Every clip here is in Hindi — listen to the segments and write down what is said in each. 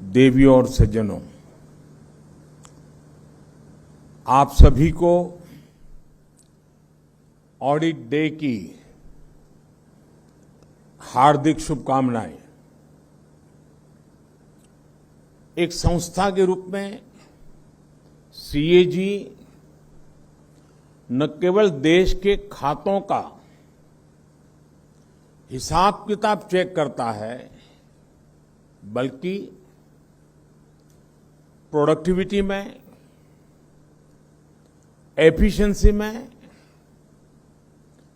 देवियों और सज्जनों, आप सभी को ऑडिट डे की हार्दिक शुभकामनाएं। एक संस्था के रूप में सीएजी न केवल देश के खातों का हिसाब किताब चेक करता है, बल्कि प्रोडक्टिविटी में, एफिशिएंसी में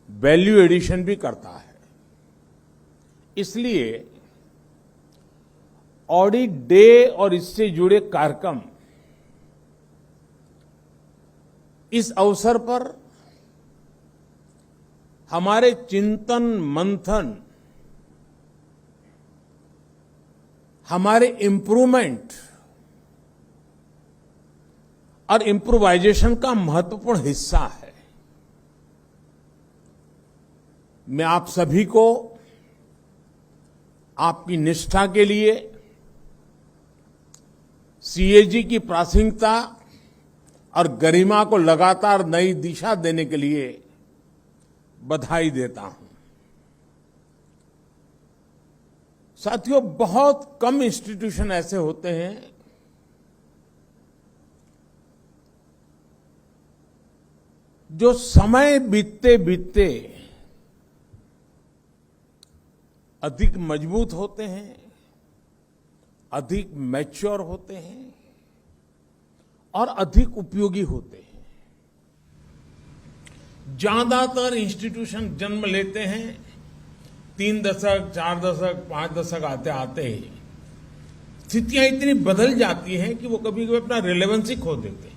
वैल्यू एडिशन भी करता है। इसलिए ऑडिट डे और इससे जुड़े कार्यक्रम इस अवसर पर हमारे चिंतन मंथन, हमारे इम्प्रूवमेंट और इम्प्रोवाइजेशन का महत्वपूर्ण हिस्सा है। मैं आप सभी को आपकी निष्ठा के लिए, सीएजी की प्रासंगिकता और गरिमा को लगातार नई दिशा देने के लिए बधाई देता हूं। साथियों, बहुत कम इंस्टीट्यूशन ऐसे होते हैं जो समय बीतते बीतते अधिक मजबूत होते हैं, अधिक मैच्योर होते हैं और अधिक उपयोगी होते हैं। ज्यादातर इंस्टीट्यूशन जन्म लेते हैं 3 दशक, 4 दशक, 5 दशक आते आते ही स्थितियां इतनी बदल जाती हैं कि वो कभी कभी अपना रिलेवेंस ही खो देते हैं।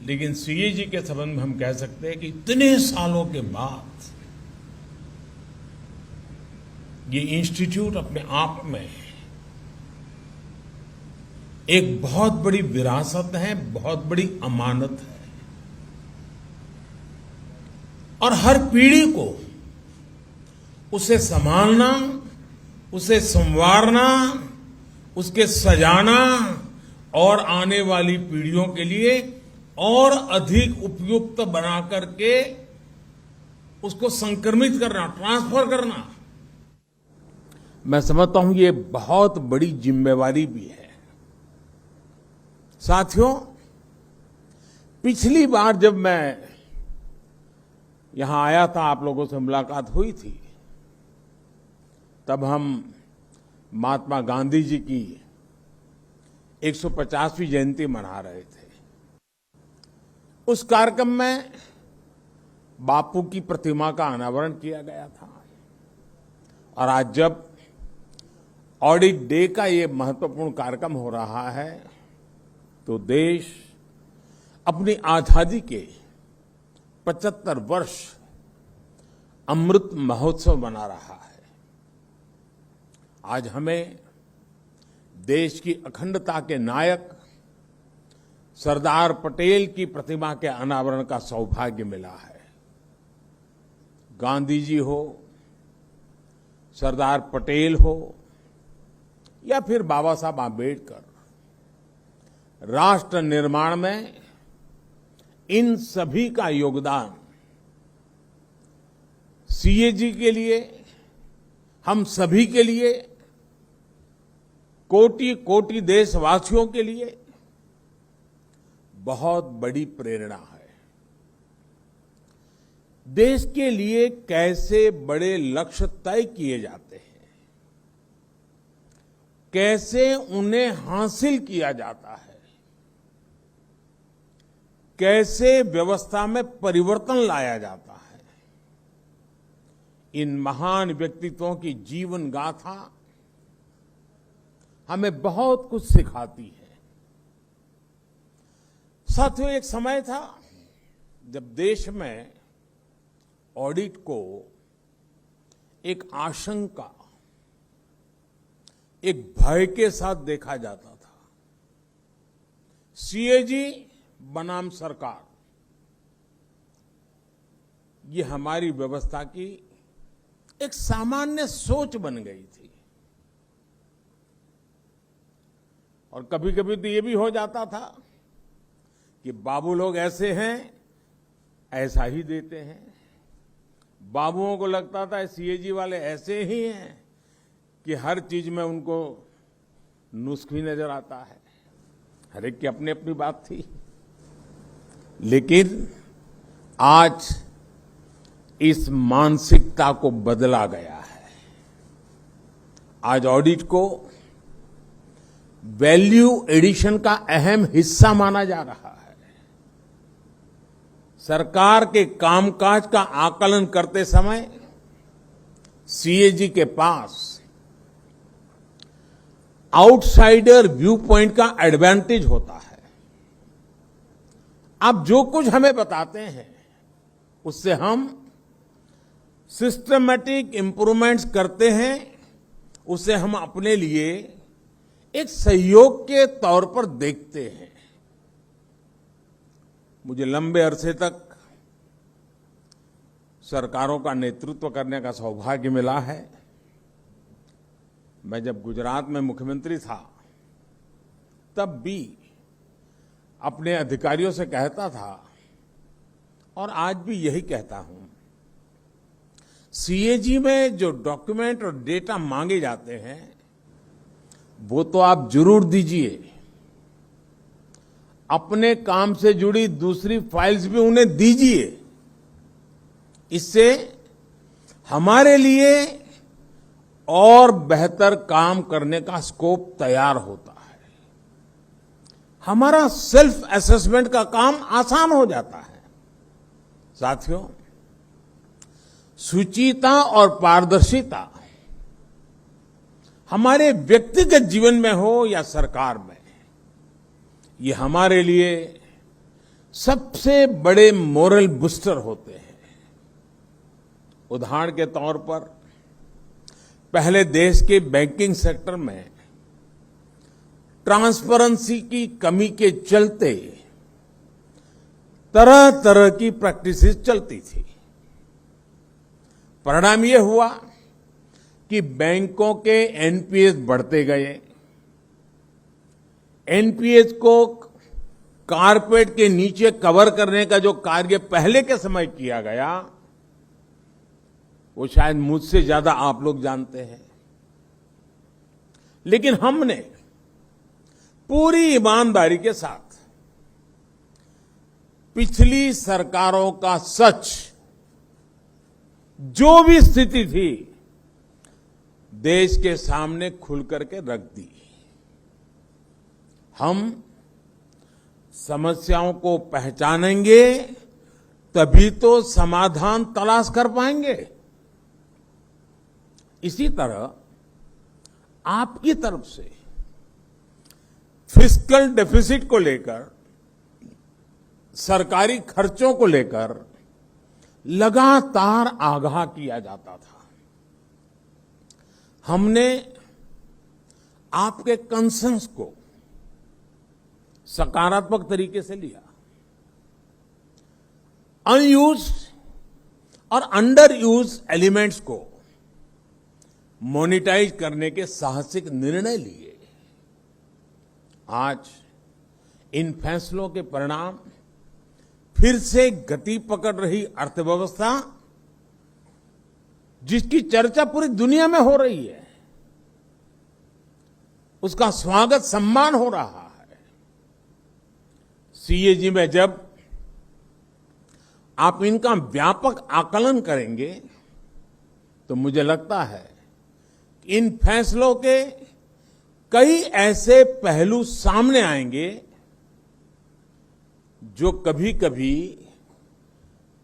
लेकिन सीएजी के संबंध में हम कह सकते हैं कि इतने सालों के बाद ये इंस्टीट्यूट अपने आप में एक बहुत बड़ी विरासत है, बहुत बड़ी अमानत है। और हर पीढ़ी को उसे संभालना, उसे संवारना, उसके सजाना और आने वाली पीढ़ियों के लिए और अधिक उपयुक्त बना करके उसको संक्रमित करना, ट्रांसफर करना, मैं समझता हूं ये बहुत बड़ी जिम्मेवारी भी है। साथियों, पिछली बार जब मैं यहां आया था, आप लोगों से मुलाकात हुई थी, तब हम महात्मा गांधी जी की 150वीं जयंती मना रहे थे। उस कार्यक्रम में बापू की प्रतिमा का अनावरण किया गया था। और आज जब ऑडिट डे का ये महत्वपूर्ण कार्यक्रम हो रहा है, तो देश अपनी आजादी के 75 वर्ष अमृत महोत्सव मना रहा है। आज हमें देश की अखंडता के नायक सरदार पटेल की प्रतिमा के अनावरण का सौभाग्य मिला है। गांधी जी हो, सरदार पटेल हो या फिर बाबा साहब आंबेडकर, राष्ट्र निर्माण में इन सभी का योगदान सीएजी के लिए, हम सभी के लिए, कोटि कोटि देशवासियों के लिए बहुत बड़ी प्रेरणा है। देश के लिए कैसे बड़े लक्ष्य तय किए जाते हैं, कैसे उन्हें हासिल किया जाता है, कैसे व्यवस्था में परिवर्तन लाया जाता है, इन महान व्यक्तित्वों की जीवन गाथा हमें बहुत कुछ सिखाती है। साथियों, एक समय था जब देश में ऑडिट को एक आशंका, एक भय के साथ देखा जाता था। सीएजी बनाम सरकार, ये हमारी व्यवस्था की एक सामान्य सोच बन गई थी। और कभी कभी तो ये भी हो जाता था कि बाबू लोग ऐसे हैं, ऐसा ही देते हैं। बाबुओं को लगता था सीएजी वाले ऐसे ही हैं कि हर चीज में उनको नुस्ख ही नजर आता है। हर एक की अपनी अपनी बात थी। लेकिन आज इस मानसिकता को बदला गया है। आज ऑडिट को वैल्यू एडिशन का अहम हिस्सा माना जा रहा है। सरकार के कामकाज का आकलन करते समय सीएजी के पास आउटसाइडर व्यू पॉइंट का एडवांटेज होता है। आप जो कुछ हमें बताते हैं उससे हम सिस्टमैटिक इंप्रूवमेंट्स करते हैं, उसे हम अपने लिए एक सहयोग के तौर पर देखते हैं। मुझे लंबे अरसे तक सरकारों का नेतृत्व करने का सौभाग्य मिला है। मैं जब गुजरात में मुख्यमंत्री था तब भी अपने अधिकारियों से कहता था और आज भी यही कहता हूं, सीएजी में जो डॉक्यूमेंट और डेटा मांगे जाते हैं वो तो आप जरूर दीजिए। अपने काम से जुड़ी दूसरी फाइल्स भी उन्हें दीजिए। इससे हमारे लिए और बेहतर काम करने का स्कोप तैयार होता है। हमारा सेल्फ असेसमेंट का काम आसान हो जाता है। साथियों, शुचिता और पारदर्शिता हमारे व्यक्तिगत जीवन में हो या सरकार में, ये हमारे लिए सबसे बड़े मोरल बूस्टर होते हैं। उदाहरण के तौर पर पहले देश के बैंकिंग सेक्टर में ट्रांसपेरेंसी की कमी के चलते तरह तरह की प्रैक्टिसेस चलती थी। परिणाम यह हुआ कि बैंकों के एनपीएस बढ़ते गए। एनपीएस को कारपेट के नीचे कवर करने का जो कार्य पहले के समय किया गया वो शायद मुझसे ज्यादा आप लोग जानते हैं। लेकिन हमने पूरी ईमानदारी के साथ पिछली सरकारों का सच, जो भी स्थिति थी, देश के सामने खुल करके रख दी। हम समस्याओं को पहचानेंगे तभी तो समाधान तलाश कर पाएंगे। इसी तरह आपकी तरफ से फिस्कल डेफिसिट को लेकर, सरकारी खर्चों को लेकर लगातार आगाह किया जाता था। हमने आपके कंसर्न्स को सकारात्मक तरीके से लिया। अनयूज्ड और अंडर यूज एलिमेंट्स को मोनिटाइज करने के साहसिक निर्णय लिए। आज इन फैसलों के परिणाम फिर से गति पकड़ रही अर्थव्यवस्था, जिसकी चर्चा पूरी दुनिया में हो रही है, उसका स्वागत सम्मान हो रहा है। सीएजी में जब आप इनका व्यापक आकलन करेंगे तो मुझे लगता है कि इन फैसलों के कई ऐसे पहलू सामने आएंगे जो कभी कभी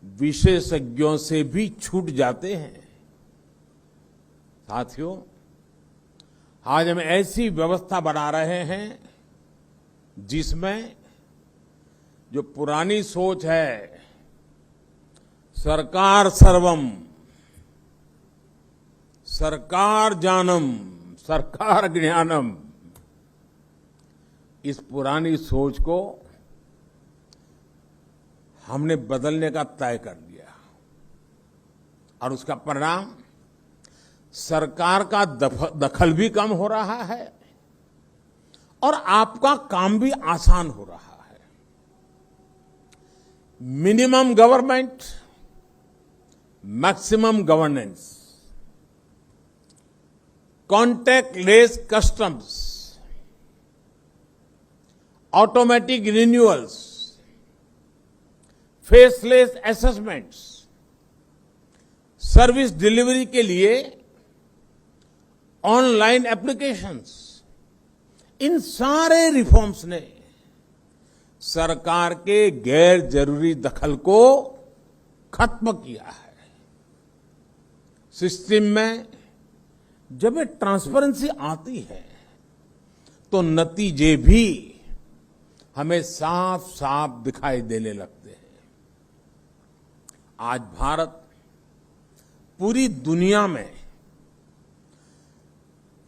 विशेषज्ञों से भी छूट जाते हैं। साथियों, आज हम ऐसी व्यवस्था बना रहे हैं जिसमें जो पुरानी सोच है, सरकार सर्वम, सरकार जानम, सरकार ज्ञानम, इस पुरानी सोच को हमने बदलने का तय कर लिया और उसका परिणाम सरकार का दखल भी कम हो रहा है और आपका काम भी आसान हो रहा है। Minimum government, maximum governance, contactless customs, automatic renewals, faceless assessments, service delivery के लिए ऑनलाइन एप्लीकेशंस, इन सारे रिफॉर्म्स ने सरकार के गैर जरूरी दखल को खत्म किया है। सिस्टम में जब ये ट्रांसपेरेंसी आती है तो नतीजे भी हमें साफ साफ दिखाई देने लगते हैं। आज भारत पूरी दुनिया में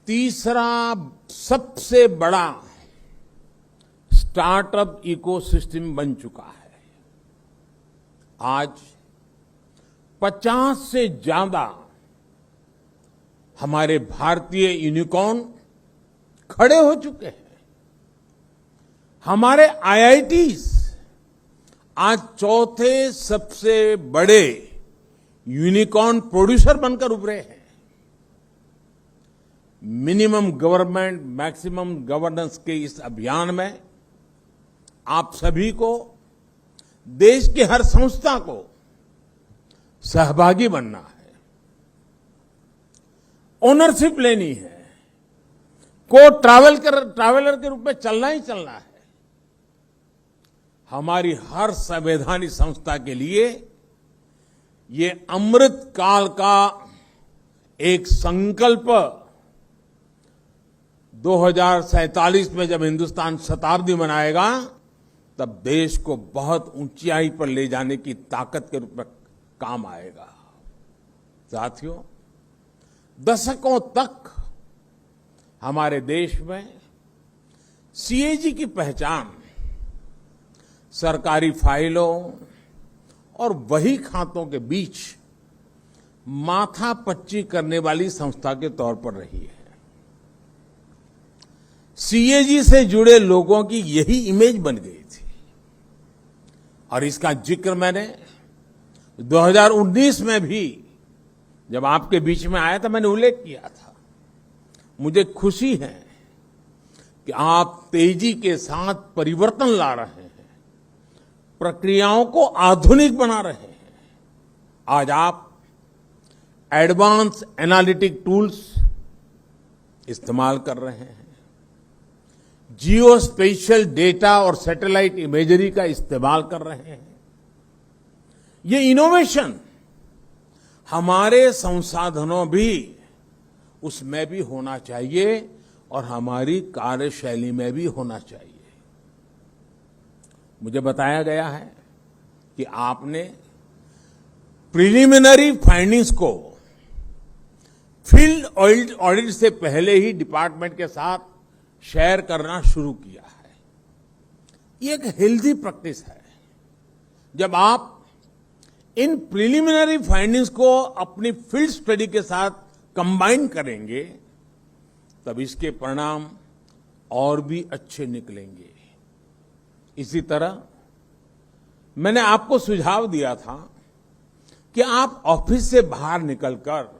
तीसरा सबसे बड़ा स्टार्टअप इकोसिस्टम बन चुका है। आज 50 से ज्यादा हमारे भारतीय यूनिकॉर्न खड़े हो चुके हैं। हमारे आईआईटीज आज चौथे सबसे बड़े यूनिकॉर्न प्रोड्यूसर बनकर उभरे हैं। मिनिमम गवर्नमेंट, मैक्सिमम गवर्नेंस के इस अभियान में आप सभी को, देश की हर संस्था को सहभागी बनना है, ओनरशिप लेनी है, ट्रैवलर के रूप में चलना ही चलना है। हमारी हर संवैधानिक संस्था के लिए ये अमृत काल का एक संकल्प 2047 में जब हिंदुस्तान शताब्दी मनाएगा तब देश को बहुत ऊंचाई पर ले जाने की ताकत के रूप में काम आएगा। साथियों, दशकों तक हमारे देश में सीएजी की पहचान सरकारी फाइलों और वही खातों के बीच माथापच्ची करने वाली संस्था के तौर पर रही है। सीएजी से जुड़े लोगों की यही इमेज बन गई थी और इसका जिक्र मैंने 2019 में भी जब आपके बीच में आया था मैंने उल्लेख किया था। मुझे खुशी है कि आप तेजी के साथ परिवर्तन ला रहे हैं, प्रक्रियाओं को आधुनिक बना रहे हैं। आज आप एडवांस एनालिटिक टूल्स इस्तेमाल कर रहे हैं, जियो स्पेशियल डेटा और सैटेलाइट इमेजरी का इस्तेमाल कर रहे हैं। ये इनोवेशन हमारे संसाधनों भी उसमें भी होना चाहिए और हमारी कार्यशैली में भी होना चाहिए। मुझे बताया गया है कि आपने प्रिलिमिनरी फाइंडिंग्स को फील्ड ऑडिट से पहले ही डिपार्टमेंट के साथ शेयर करना शुरू किया है। ये एक हेल्दी प्रैक्टिस है। जब आप इन प्रिलिमिनरी फाइंडिंग्स को अपनी फील्ड स्टडी के साथ कंबाइन करेंगे तब इसके परिणाम और भी अच्छे निकलेंगे। इसी तरह मैंने आपको सुझाव दिया था कि आप ऑफिस से बाहर निकलकर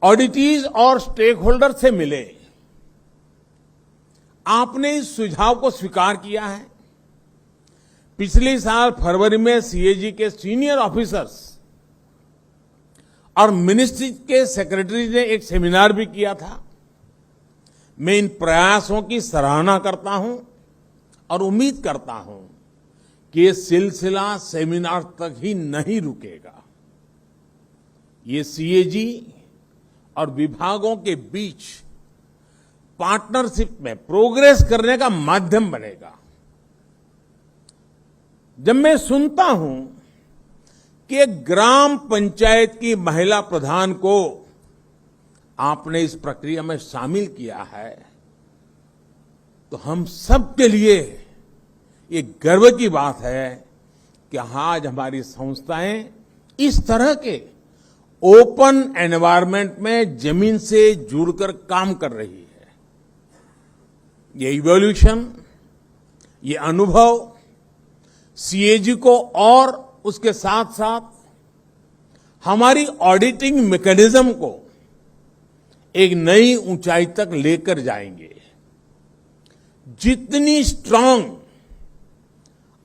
ऑडिटर्स और स्टेक होल्डर से मिले। आपने इस सुझाव को स्वीकार किया है। पिछले साल फरवरी में सीएजी के सीनियर ऑफिसर्स और मिनिस्ट्री के सेक्रेटरी ने एक सेमिनार भी किया था। मैं इन प्रयासों की सराहना करता हूं और उम्मीद करता हूं कि ये सिलसिला सेमिनार तक ही नहीं रुकेगा। ये सीएजी और विभागों के बीच पार्टनरशिप में प्रोग्रेस करने का माध्यम बनेगा। जब मैं सुनता हूं कि एक ग्राम पंचायत की महिला प्रधान को आपने इस प्रक्रिया में शामिल किया है तो हम सब के लिए ये गर्व की बात है कि आज हमारी संस्थाएं इस तरह के ओपन एनवायरनमेंट में जमीन से जुड़कर काम कर रही है। ये इवोल्यूशन, ये अनुभव सीएजी को और उसके साथ साथ हमारी ऑडिटिंग मैकेनिज्म को एक नई ऊंचाई तक लेकर जाएंगे। जितनी स्ट्रांग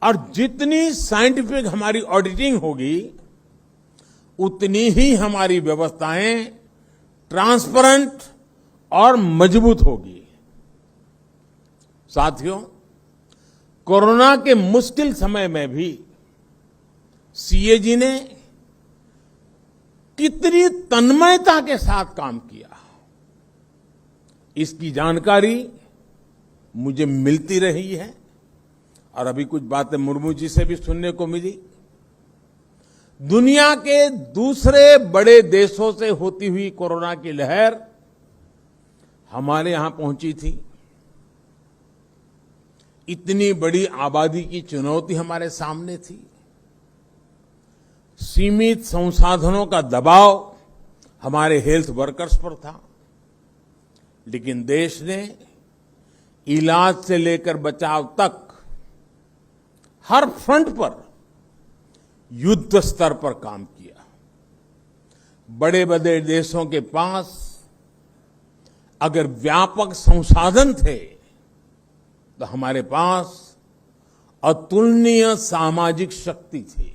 और जितनी साइंटिफिक हमारी ऑडिटिंग होगी, उतनी ही हमारी व्यवस्थाएं ट्रांसपेरेंट और मजबूत होगी। साथियों, कोरोना के मुश्किल समय में भी सीएजी ने कितनी तन्मयता के साथ काम किया, इसकी जानकारी मुझे मिलती रही है और अभी कुछ बातें मुर्मू जी से भी सुनने को मिली। दुनिया के दूसरे बड़े देशों से होती हुई कोरोना की लहर हमारे यहां पहुंची थी। इतनी बड़ी आबादी की चुनौती हमारे सामने थी। सीमित संसाधनों का दबाव हमारे हेल्थ वर्कर्स पर था, लेकिन देश ने इलाज से लेकर बचाव तक हर फ्रंट पर युद्ध स्तर पर काम किया। बड़े बड़े देशों के पास अगर व्यापक संसाधन थे, तो हमारे पास अतुलनीय सामाजिक शक्ति थी।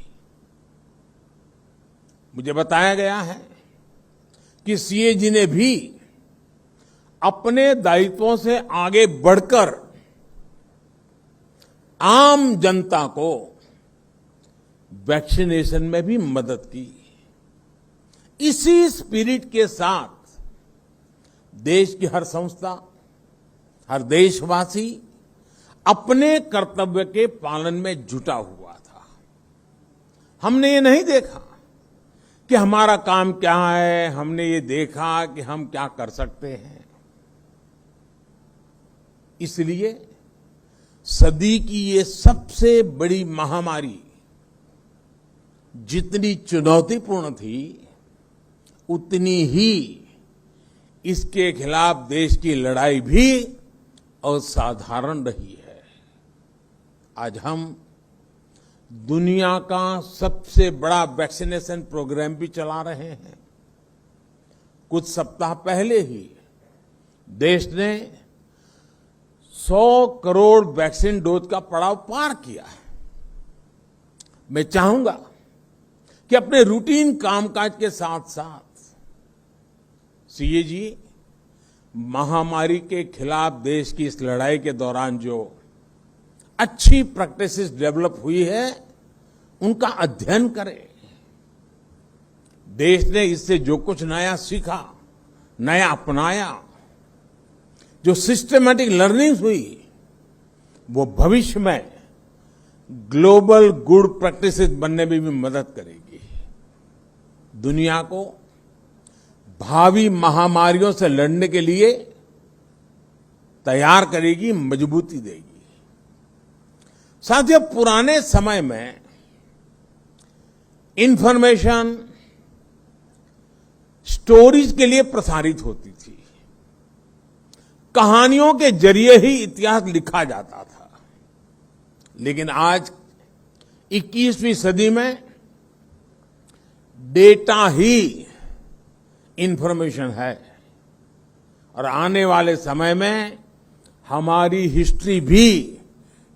मुझे बताया गया है कि सीएजी ने भी अपने दायित्वों से आगे बढ़कर आम जनता को वैक्सीनेशन में भी मदद की। इसी स्पिरिट के साथ देश की हर संस्था, हर देशवासी अपने कर्तव्य के पालन में जुटा हुआ था। हमने ये नहीं देखा कि हमारा काम क्या है, हमने ये देखा कि हम क्या कर सकते हैं। इसलिए सदी की ये सबसे बड़ी महामारी जितनी चुनौतीपूर्ण थी, उतनी ही इसके खिलाफ देश की लड़ाई भी असाधारण रही है। आज हम दुनिया का सबसे बड़ा वैक्सीनेशन प्रोग्राम भी चला रहे हैं। कुछ सप्ताह पहले ही देश ने 100 करोड़ वैक्सीन डोज का पड़ाव पार किया है। मैं चाहूंगा कि अपने रूटीन कामकाज के साथ साथ सीएजी महामारी के खिलाफ देश की इस लड़ाई के दौरान जो अच्छी प्रैक्टिसेस डेवलप हुई है, उनका अध्ययन करें। देश ने इससे जो कुछ नया सीखा, नया अपनाया, जो सिस्टमैटिक लर्निंग हुई, वो भविष्य में ग्लोबल गुड प्रैक्टिसेस बनने में भी मदद करेगी। दुनिया को भावी महामारियों से लड़ने के लिए तैयार करेगी, मजबूती देगी। साथियों, पुराने समय में इंफॉर्मेशन स्टोरीज के लिए प्रसारित होती थी। कहानियों के जरिए ही इतिहास लिखा जाता था। लेकिन आज 21वीं सदी में डेटा ही इंफॉर्मेशन है और आने वाले समय में हमारी हिस्ट्री भी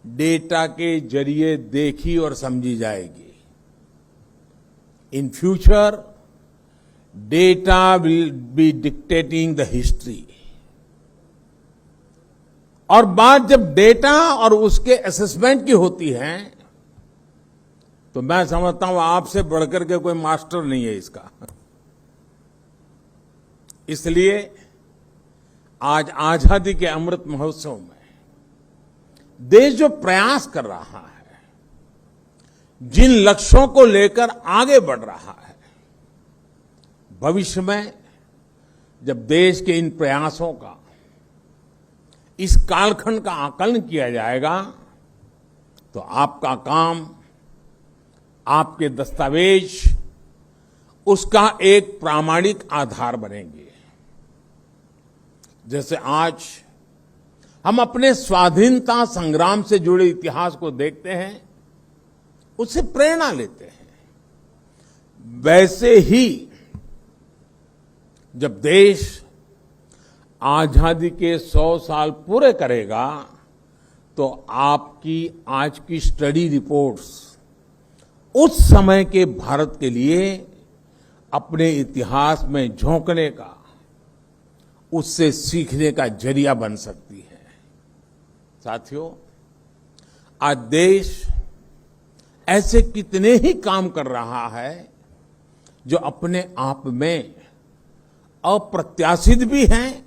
डेटा के जरिए देखी और समझी जाएगी। In future data will be dictating the history. और बात जब डेटा और उसके असेसमेंट की होती है, तो मैं समझता हूं आपसे बढ़कर के कोई मास्टर नहीं है इसका। इसलिए आज आजादी के अमृत महोत्सव में देश जो प्रयास कर रहा है, जिन लक्ष्यों को लेकर आगे बढ़ रहा है, भविष्य में जब देश के इन प्रयासों का, इस कालखंड का आकलन किया जाएगा, तो आपका काम, आपके दस्तावेज उसका एक प्रामाणिक आधार बनेंगे। जैसे आज हम अपने स्वाधीनता संग्राम से जुड़े इतिहास को देखते हैं, उससे प्रेरणा लेते हैं, वैसे ही जब देश आजादी के 100 साल पूरे करेगा तो आपकी आज की स्टडी रिपोर्ट्स उस समय के भारत के लिए अपने इतिहास में झोंकने का, उससे सीखने का जरिया बन सकती है। साथियों, आज देश ऐसे कितने ही काम कर रहा है जो अपने आप में अप्रत्याशित भी हैं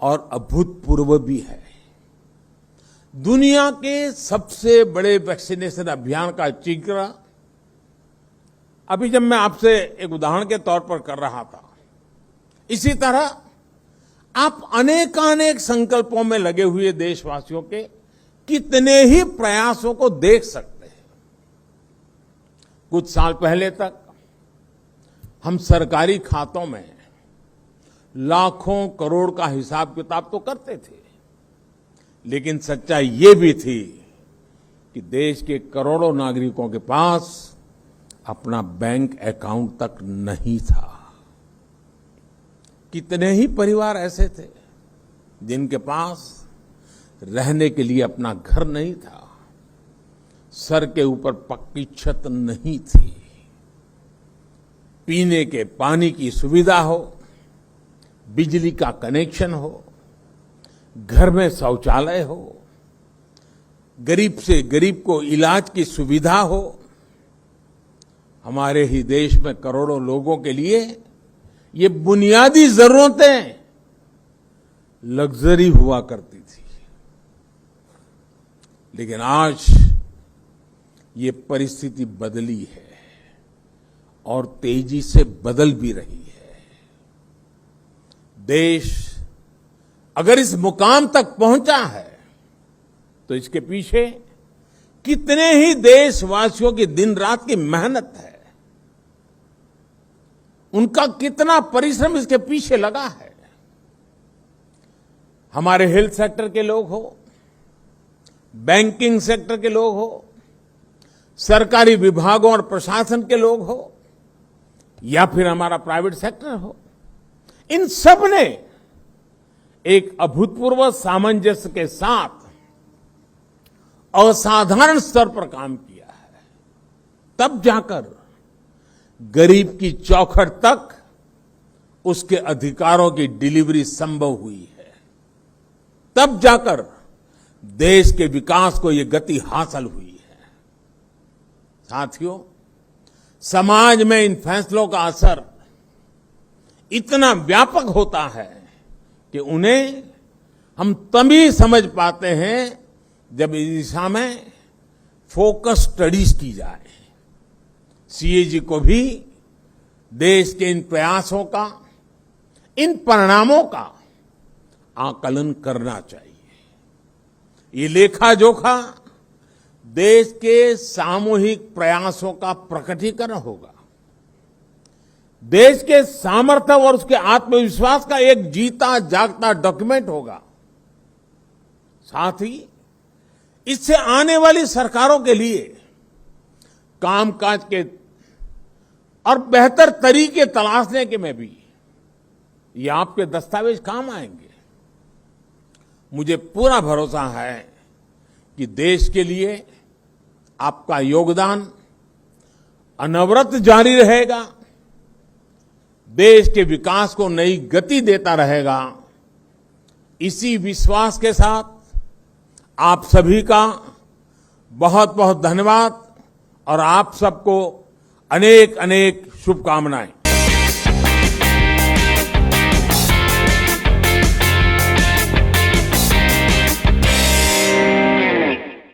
और अभूतपूर्व भी है। दुनिया के सबसे बड़े वैक्सीनेशन अभियान का जिक्र अभी जब मैं आपसे एक उदाहरण के तौर पर कर रहा था, इसी तरह आप अनेकानेक संकल्पों में लगे हुए देशवासियों के कितने ही प्रयासों को देख सकते हैं। कुछ साल पहले तक हम सरकारी खातों में लाखों करोड़ का हिसाब किताब तो करते थे, लेकिन सच्चाई ये भी थी कि देश के करोड़ों नागरिकों के पास अपना बैंक अकाउंट तक नहीं था। कितने ही परिवार ऐसे थे जिनके पास रहने के लिए अपना घर नहीं था, सर के ऊपर पक्की छत नहीं थी, पीने के पानी की सुविधा हो, बिजली का कनेक्शन हो, घर में शौचालय हो, गरीब से गरीब को इलाज की सुविधा हो। हमारे ही देश में करोड़ों लोगों के लिए ये बुनियादी जरूरतें लग्जरी हुआ करती थी, लेकिन आज ये परिस्थिति बदली है और तेजी से बदल भी रही है। देश अगर इस मुकाम तक पहुंचा है तो इसके पीछे कितने ही देशवासियों की दिन रात की मेहनत है, उनका कितना परिश्रम इसके पीछे लगा है। हमारे हेल्थ सेक्टर के लोग हो, बैंकिंग सेक्टर के लोग हो, सरकारी विभागों और प्रशासन के लोग हो, या फिर हमारा प्राइवेट सेक्टर हो, इन सब ने एक अभूतपूर्व सामंजस्य के साथ असाधारण स्तर पर काम किया है। तब जाकर गरीब की चौखट तक उसके अधिकारों की डिलीवरी संभव हुई है। तब जाकर देश के विकास को ये गति हासिल हुई है। साथियों, समाज में इन फैसलों का असर इतना व्यापक होता है कि उन्हें हम तभी समझ पाते हैं जब इस दिशा में फोकस स्टडीज की जाए। सीएजी को भी देश के इन प्रयासों का, इन परिणामों का आकलन करना चाहिए। ये लेखा जोखा देश के सामूहिक प्रयासों का प्रकटीकरण होगा, देश के सामर्थ्य और उसके आत्मविश्वास का एक जीता जागता डॉक्यूमेंट होगा। साथ ही इससे आने वाली सरकारों के लिए कामकाज के और बेहतर तरीके तलाशने के में भी ये आपके दस्तावेज काम आएंगे। मुझे पूरा भरोसा है कि देश के लिए आपका योगदान अनवरत जारी रहेगा, देश के विकास को नई गति देता रहेगा। इसी विश्वास के साथ आप सभी का बहुत बहुत धन्यवाद और आप सबको अनेक अनेक शुभकामनाएं।